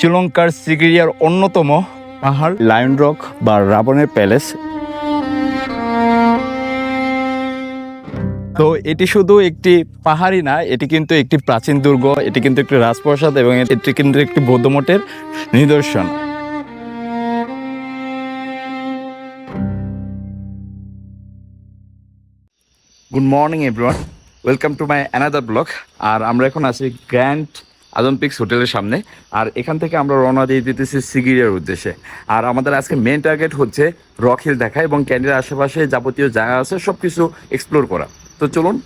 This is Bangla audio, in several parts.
শ্রীলঙ্কার সিগিরিয়ার অন্যতম পাহাড় লায়ন রক বা রাবণের প্যালেস। তো এটি শুধু একটি পাহাড়ই না, এটি কিন্তু একটি প্রাচীন দুর্গ, এটি কিন্তু একটি রাজপ্রাসাদ এবং এটি কিন্তু একটি বৌদ্ধ মঠের নিদর্শন। Good morning everyone, welcome to my another blog. আর আমরা এখন আছি গ্র্যান্ড আজম পিকস হোটেলের সামনে, আর এখান থেকে আমরা রওনা দিয়ে দিতেছি সিগিরিয়ার উদ্দেশ্যে। আর আমাদের আজকে মেন টার্গেট হচ্ছে রক হিল দেখা এবং ক্যান্ডির আশেপাশে যাবতীয় জায়গা আছে সব কিছু এক্সপ্লোর করা। তো চলুন।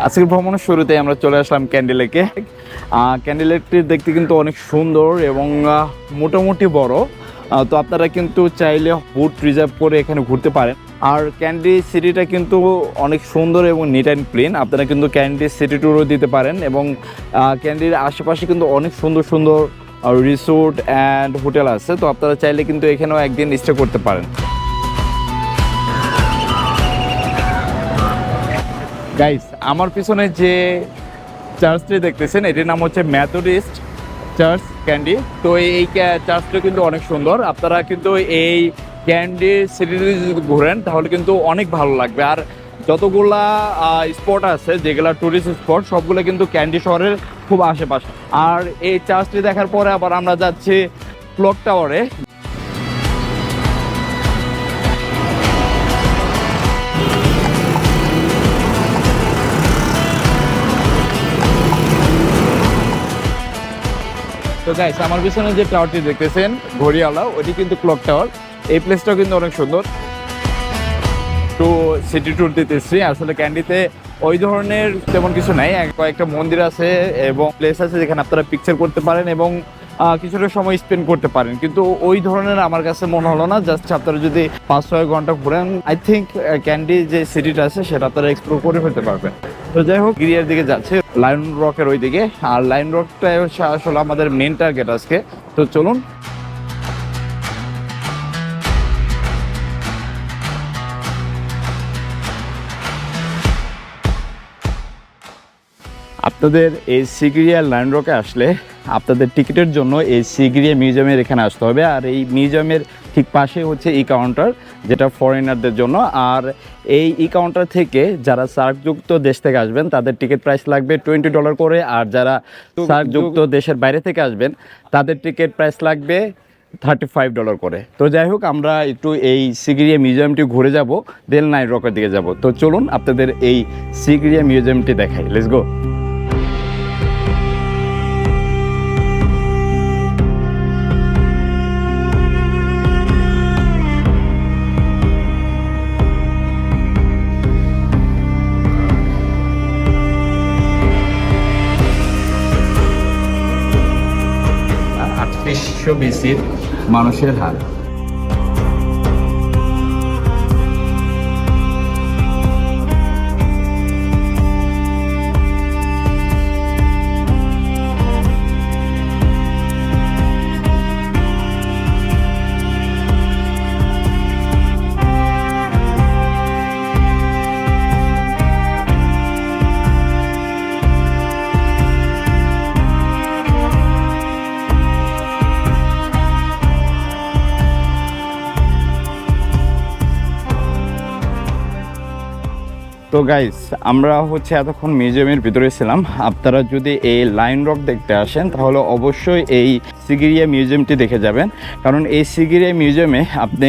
আজকের ভ্রমণের শুরুতে আমরা চলে আসলাম ক্যান্ডি লেকে। ক্যান্ডি লেকটি দেখতে কিন্তু অনেক সুন্দর এবং মোটামুটি বড়। তো আপনারা কিন্তু চাইলে বোট রিজার্ভ করে এখানে ঘুরতে পারেন। আর ক্যান্ডি সিটিটা কিন্তু অনেক সুন্দর এবং নিট অ্যান্ড ক্লিন। আপনারা কিন্তু ক্যান্ডি সিটি ট্যুরও দিতে পারেন এবং ক্যান্ডির আশেপাশে কিন্তু অনেক সুন্দর সুন্দর রিসোর্ট অ্যান্ড হোটেল আছে। তো আপনারা চাইলে কিন্তু এখানেও একদিন স্টে করতে পারেন। গাইস, আমার পিছনে যে চার্চটি দেখতেছেন এটির নাম হচ্ছে মেথডিস্ট চার্চ ক্যান্ডি। তো এই চার্চটা কিন্তু অনেক সুন্দর। আপনারা কিন্তু এই ক্যান্ডি সিটিতে যদি ঘুরেন তাহলে কিন্তু অনেক ভালো লাগবে। আর যতগুলা স্পট আছে যেগুলা টুরিস্ট স্পট সবগুলো কিন্তু ক্যান্ডি শহরের খুব আশেপাশে। আর এই চার্চটি দেখার পরে আবার আমরা যাচ্ছি ক্লক টাওয়ারে। তো গাইস, আমার পিছনে যে টাওয়ারটি দেখতেছেন ঘড়িওয়ালা, ওইটি কিন্তু ক্লক টাওয়ার। এই প্লেসটাও কিন্তু অনেক সুন্দর। তো সিটি ট্যুর দিতেছি। আসলে ক্যান্ডিতে ওই ধরনের তেমন কিছু নাই, কয়েকটা মন্দির আছে এবং প্লেস আছে যেখানে আপনারা পিকচার করতে পারেন এবং কিছুটা সময় স্পেন্ড করতে পারেন, কিন্তু ওই ধরনের আমার কাছে মনে হলো না। জাস্ট আপনারা যদি 5-6 ঘন্টা ঘুরেন, আই থিঙ্ক ক্যান্ডি যে সিটিটা আছে সেটা আপনারা এক্সপ্লোর করে ফেলতে পারবেন। তো যাই হোক, গিরিয়ার দিকে যাচ্ছে, লায়ন রকের ওই দিকে। আর লায়ন রকটাই হচ্ছে আসলে আমাদের মেন টার্গেট আজকে। তো চলুন। আপনাদের এই সিগিরিয়া লায়ন রকে আসলে আপনাদের টিকিটের জন্য এই সিগিরিয়া মিউজিয়ামের এখানে আসতে হবে। আর এই মিউজিয়ামের ঠিক পাশে হচ্ছে ই কাউন্টার, যেটা ফরেনারদের জন্য। আর এই ই কাউন্টার থেকে যারা সার্কযুক্ত দেশ থেকে আসবেন তাদের টিকিট প্রাইস লাগবে $20 করে। আর যারা সার্কযুক্ত দেশের বাইরে থেকে আসবেন তাদের টিকিট প্রাইস লাগবে $35 করে। তো যাই হোক, আমরা একটু এই সিগিরিয়া মিউজিয়ামটি ঘুরে যাব, দেন লায়ন রকের দিকে যাব। তো চলুন আপনাদের এই সিগিরিয়া মিউজিয়ামটি দেখাই। Let's go. বিসির মানুষের হাল। তো গাইস, আমরা হচ্ছে এতক্ষণ মিউজিয়ামের ভিতরে ছিলাম। আপনারা যদি এই লায়ন রক দেখতে আসেন তাহলে অবশ্যই এই সিগিরিয়া মিউজিয়ামটি দেখে যাবেন, কারণ এই সিগিরিয়া মিউজিয়ামে আপনি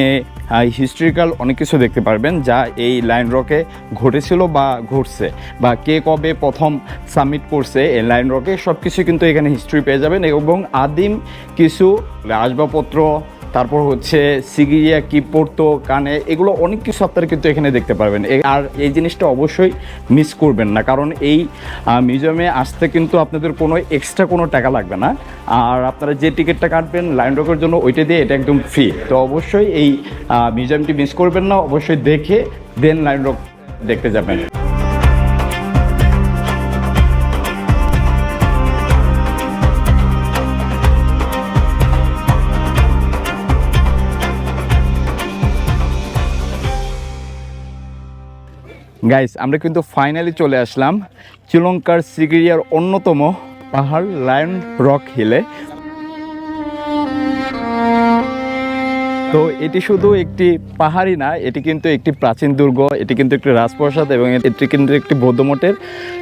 হিস্ট্রিক্যাল অনেক কিছু দেখতে পারবেন যা এই লায়ন রকে ঘটেছিল বা ঘটছে, বা কে কবে প্রথম সামিট করছে এই লায়ন রকে, সব কিছু কিন্তু এখানে হিস্ট্রি পেয়ে যাবেন। এবং আদিম কিছু আসবাবপত্র, তারপর হচ্ছে সিগিরিয়া কি পড়তো কানে, এগুলো অনেক কিছু আপনারা কিন্তু এখানে দেখতে পারবেন। আর এই জিনিসটা অবশ্যই মিস করবেন না, কারণ এই মিউজিয়ামে আসতে কিন্তু আপনাদের কোনো এক্সট্রা কোনো টাকা লাগবে না। আর আপনারা যে টিকিটটা কাটবেন লায়ন রকের জন্য ওইটা দিয়ে এটা একদম ফ্রি। তো অবশ্যই এই মিউজিয়ামটি মিস করবেন না, অবশ্যই দেখে দেন লায়ন রক দেখতে যাবেন। গাইস, আমরা কিন্তু ফাইনালি চলে আসলাম শ্রীলঙ্কার সিগিরিয়ার অন্যতম পাহাড় লায়ন রক হিলে। তো এটি শুধু একটি পাহাড়ই না, এটি কিন্তু একটি প্রাচীন দুর্গ, এটি কিন্তু একটি রাজপ্রাসাদ এবং এটি কিন্তু একটি বৌদ্ধ মঠের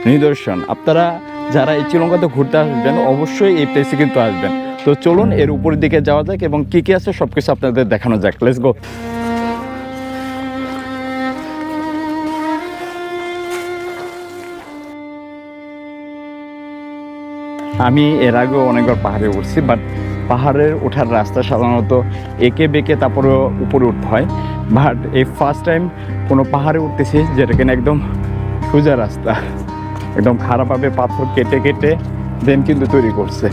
নিদর্শন। আপনারা যারা এই শ্রীলঙ্কাতে ঘুরতে আসবেন অবশ্যই এই প্লেসে কিন্তু আসবেন। তো চলুন এর উপরের দিকে যাওয়া যাক এবং কী কী আছে সব কিছু আপনাদের দেখানো যাক। Let's go. আমি এর আগেও অনেকবার পাহাড়ে উঠছি, বাট পাহাড়ের ওঠার রাস্তা সাধারণত এঁকে বেঁকে তারপরে উপরে উঠতে হয়। বাট এই ফার্স্ট টাইম কোনো পাহাড়ে উঠতেছি যেটা কিনা একদম সোজা রাস্তা, একদম খারাপভাবে পাথর কেটে কেটে দেন কিন্তু তৈরি করছে।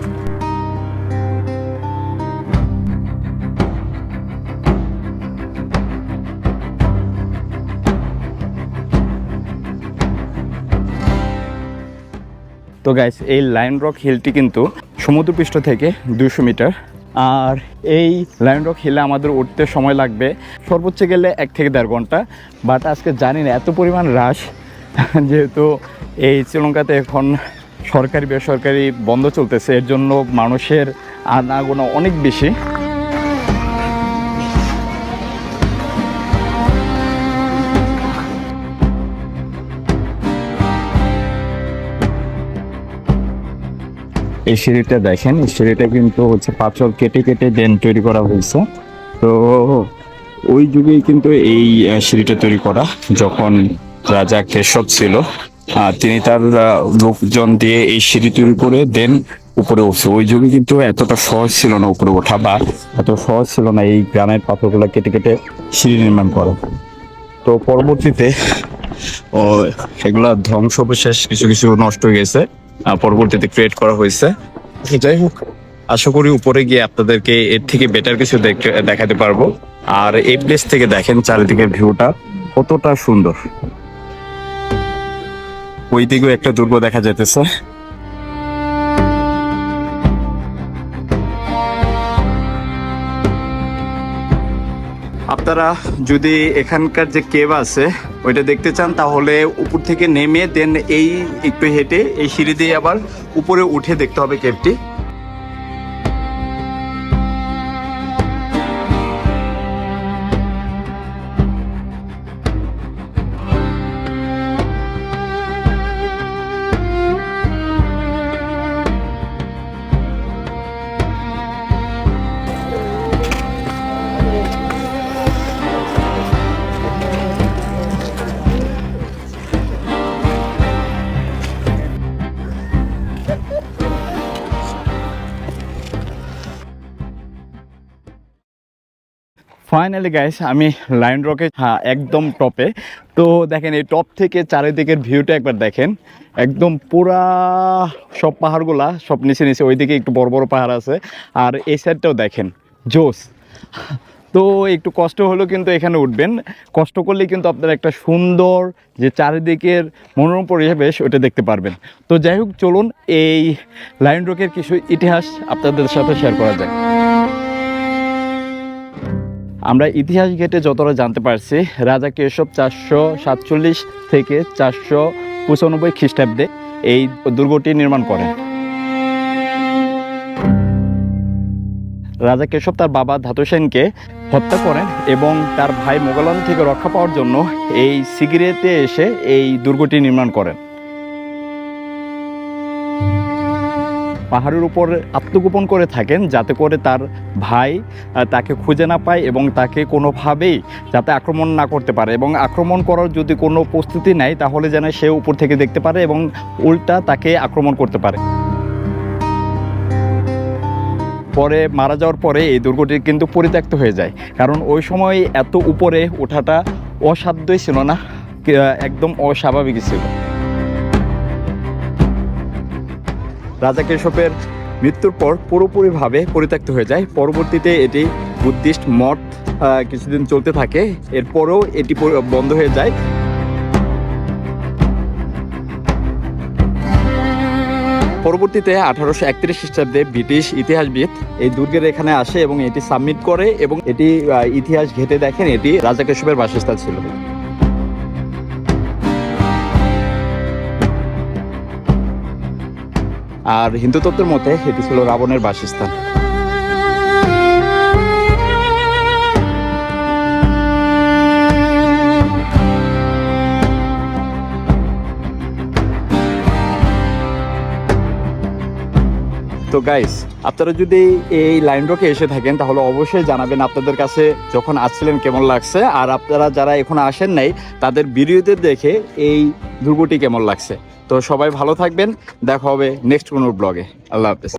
তো গাইস, এই লায়ন রক হিলটি কিন্তু সমুদ্রপৃষ্ঠ থেকে 200 মিটার। আর এই লায়ন রক হিলে আমাদের উঠতে সময় লাগবে সর্বোচ্চ গেলে 1 থেকে 1.5 ঘন্টা। বাট আজকে জানি না এত পরিমাণ রাশ, যেহেতু এই শ্রীলঙ্কাতে এখন সরকারি বেসরকারি বন্ধ চলতেছে, এর জন্য মানুষের আনাগোনা অনেক বেশি। এই সিঁড়িটা দেখেন, এই সিঁড়িটা কিন্তু হচ্ছে পাথর কেটে কেটে দেন তৈরি করা হয়েছে। তো ওই যুগেই কিন্তু এই সিঁড়িটা তৈরি করা, যখন রাজা কেশব ছিল তিনি তার লোকজন দিয়ে এই সিঁড়ি তৈরি করে দেন উপরে উঠছে। ওই যুগে কিন্তু এতটা সহজ ছিল না উপরে ওঠা, বা এত সহজ ছিল না এই গ্রানাইট পাথরগুলো কেটে কেটে সিঁড়ি নির্মাণ করা। তো পরবর্তীতে এগুলা ধ্বংসবিশেষ কিছু কিছু নষ্ট হয়ে গেছে, পরবর্তীতে ক্রিয়েট করা হয়েছে। যাই হোক, আশা করি উপরে গিয়ে আপনাদেরকে এর থেকে বেটার কিছু দেখাতে পারবো। আর এই প্লেস থেকে দেখেন চারিদিকের ভিউটা কতটা সুন্দর। ওই দিকেও একটা দুর্গ দেখা যেতেছে। আপনারা যদি এখানকার যে কেভ আছে ওইটা দেখতে চান তাহলে উপর থেকে নেমে দেন এই একটু হেঁটে এই সিঁড়ি দিয়ে আবার উপরে উঠে দেখতে হবে কেভটি। ফাইনালি গাইস, আমি লায়ন রকে একদম টপে। তো দেখেন এই টপ থেকে চারিদিকের ভিউটা একবার দেখেন, একদম পুরা সব পাহাড়গুলা সব নিচে নিচে, ওইদিকে একটু বড় বড় পাহাড় আছে, আর এই সাইডটাও দেখেন জোস। তো একটু কষ্ট হলেও কিন্তু এখানে উঠবেন, কষ্ট করলে কিন্তু আপনারা একটা সুন্দর যে চারিদিকের মনোরম পরিবেশ ওটা দেখতে পারবেন। তো যাই হোক, চলুন এই লায়ন রকের কিছু ইতিহাস আপনাদের সাথে শেয়ার করা যায়। আমরা ইতিহাস ঘেটে যতটা জানতে পারছি, রাজা কেশব 447 থেকে 495 খ্রিস্টাব্দে এই দুর্গটি নির্মাণ করেন। রাজা কেশব তার বাবা ধাতু সেনকে হত্যা করেন এবং তার ভাই মোগলন থেকে রক্ষা পাওয়ার জন্য এই সিগিরিয়াতে এসে এই দুর্গটি নির্মাণ করেন। পাহাড়ের উপর আত্মগোপন করে থাকেন যাতে করে তার ভাই তাকে খুঁজে না পায় এবং তাকে কোনোভাবেই যাতে আক্রমণ না করতে পারে, এবং আক্রমণ করার যদি কোনো প্রস্তুতি নেয় তাহলে যেন সে উপর থেকে দেখতে পারে এবং উল্টা তাকে আক্রমণ করতে পারে। পরে মারা যাওয়ার পরে এই দুর্গটি কিন্তু পরিত্যক্ত হয়ে যায়, কারণ ওই সময় এত উপরে ওঠাটা অসাধ্যই ছিল না, একদম অস্বাভাবিকই ছিল। রাজা কেশবের মৃত্যুর পর পুরোপুরিভাবে পরিত্যক্ত হয়ে যায়। পরবর্তীতে এটি বুদ্ধিস্ট মঠ কিছুদিন চলতে থাকে, এরপরও এটি বন্ধ হয়ে যায়। পরবর্তীতে 1831 খ্রিস্টাব্দে ব্রিটিশ ইতিহাসবিদ এই দুর্গের এখানে আসে এবং এটি সাবমিট করে, এবং এটি ইতিহাস ঘেঁটে দেখেন এটি রাজা কেশবের বাসস্থান ছিল। আর হিন্দু তত্ত্বের মতে এটি ছিল রাবণের বাসস্থান। তো গাইস, আপনারা যদি এই লাইন রকে এসে থাকেন তাহলে অবশ্যই জানাবেন আপনাদের কাছে যখন আসছিলেন কেমন লাগছে, আর আপনারা যারা এখন আসেন নাই তাদের ভিডিওতে দেখে এই দুর্গটি কেমন লাগছে। তো সবাই ভালো থাকবেন, দেখা হবে নেক্সট কোনো ব্লগে। আল্লাহ হাফেজ।